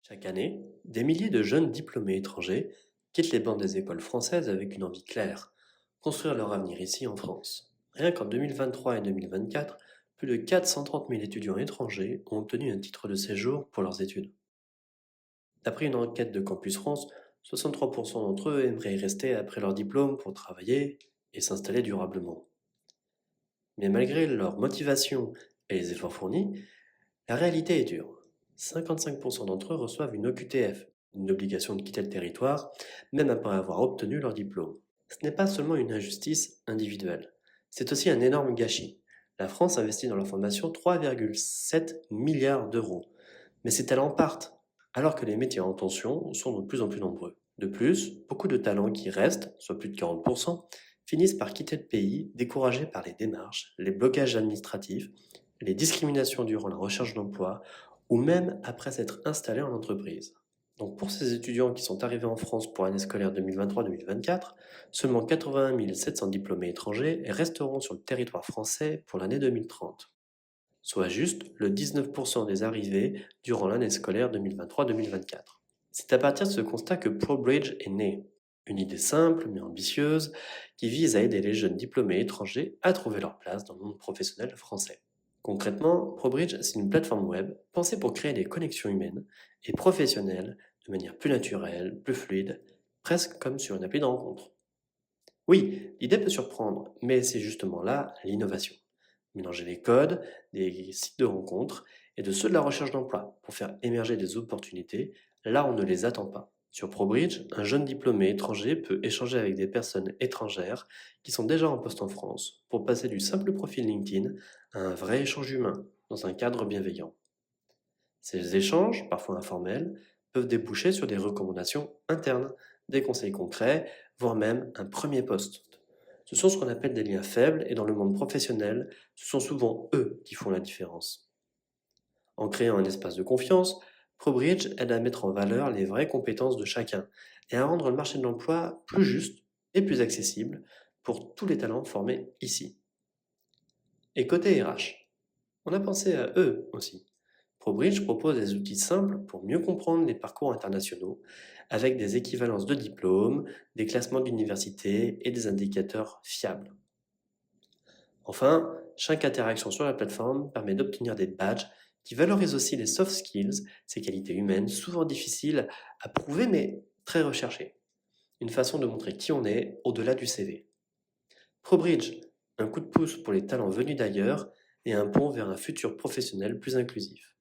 Chaque année, des milliers de jeunes diplômés étrangers quittent les bancs des écoles françaises avec une envie claire, construire leur avenir ici en France. Rien qu'en 2023 et 2024, plus de 430 000 étudiants étrangers ont obtenu un titre de séjour pour leurs études. D'après une enquête de Campus France, 63% d'entre eux aimeraient y rester après leur diplôme pour travailler et s'installer durablement. Mais malgré leur motivation et les efforts fournis, la réalité est dure. 55% d'entre eux reçoivent une OQTF, une obligation de quitter le territoire, même après avoir obtenu leur diplôme. Ce n'est pas seulement une injustice individuelle, c'est aussi un énorme gâchis. La France investit dans la formation 3,7 milliards d'euros, mais ces talents partent, alors que les métiers en tension sont de plus en plus nombreux. De plus, beaucoup de talents qui restent, soit plus de 40%, finissent par quitter le pays, découragés par les démarches, les blocages administratifs, les discriminations durant la recherche d'emploi, ou même après s'être installés en entreprise. Donc pour ces étudiants qui sont arrivés en France pour l'année scolaire 2023-2024, seulement 81 700 diplômés étrangers resteront sur le territoire français pour l'année 2030, soit juste le 19% des arrivées durant l'année scolaire 2023-2024. C'est à partir de ce constat que ProBridge est né. Une idée simple mais ambitieuse qui vise à aider les jeunes diplômés étrangers à trouver leur place dans le monde professionnel français. Concrètement, ProBridge, c'est une plateforme web pensée pour créer des connexions humaines et professionnelles de manière plus naturelle, plus fluide, presque comme sur une appli de rencontre. Oui, l'idée peut surprendre, mais c'est justement là l'innovation. Mélanger les codes, des sites de rencontres et de ceux de la recherche d'emploi pour faire émerger des opportunités là où on ne les attend pas. Sur ProBridge, un jeune diplômé étranger peut échanger avec des personnes étrangères qui sont déjà en poste en France pour passer du simple profil LinkedIn à un vrai échange humain dans un cadre bienveillant. Ces échanges, parfois informels, peuvent déboucher sur des recommandations internes, des conseils concrets, voire même un premier poste. Ce sont ce qu'on appelle des liens faibles et dans le monde professionnel, ce sont souvent eux qui font la différence. En créant un espace de confiance, ProBridge aide à mettre en valeur les vraies compétences de chacun et à rendre le marché de l'emploi plus juste et plus accessible pour tous les talents formés ici. Et côté RH, on a pensé à eux aussi. ProBridge propose des outils simples pour mieux comprendre les parcours internationaux, avec des équivalences de diplômes, des classements d'université et des indicateurs fiables. Enfin, chaque interaction sur la plateforme permet d'obtenir des badges qui valorisent aussi les soft skills, ces qualités humaines souvent difficiles à prouver mais très recherchées. Une façon de montrer qui on est au-delà du CV. ProBridge, un coup de pouce pour les talents venus d'ailleurs et un pont vers un futur professionnel plus inclusif.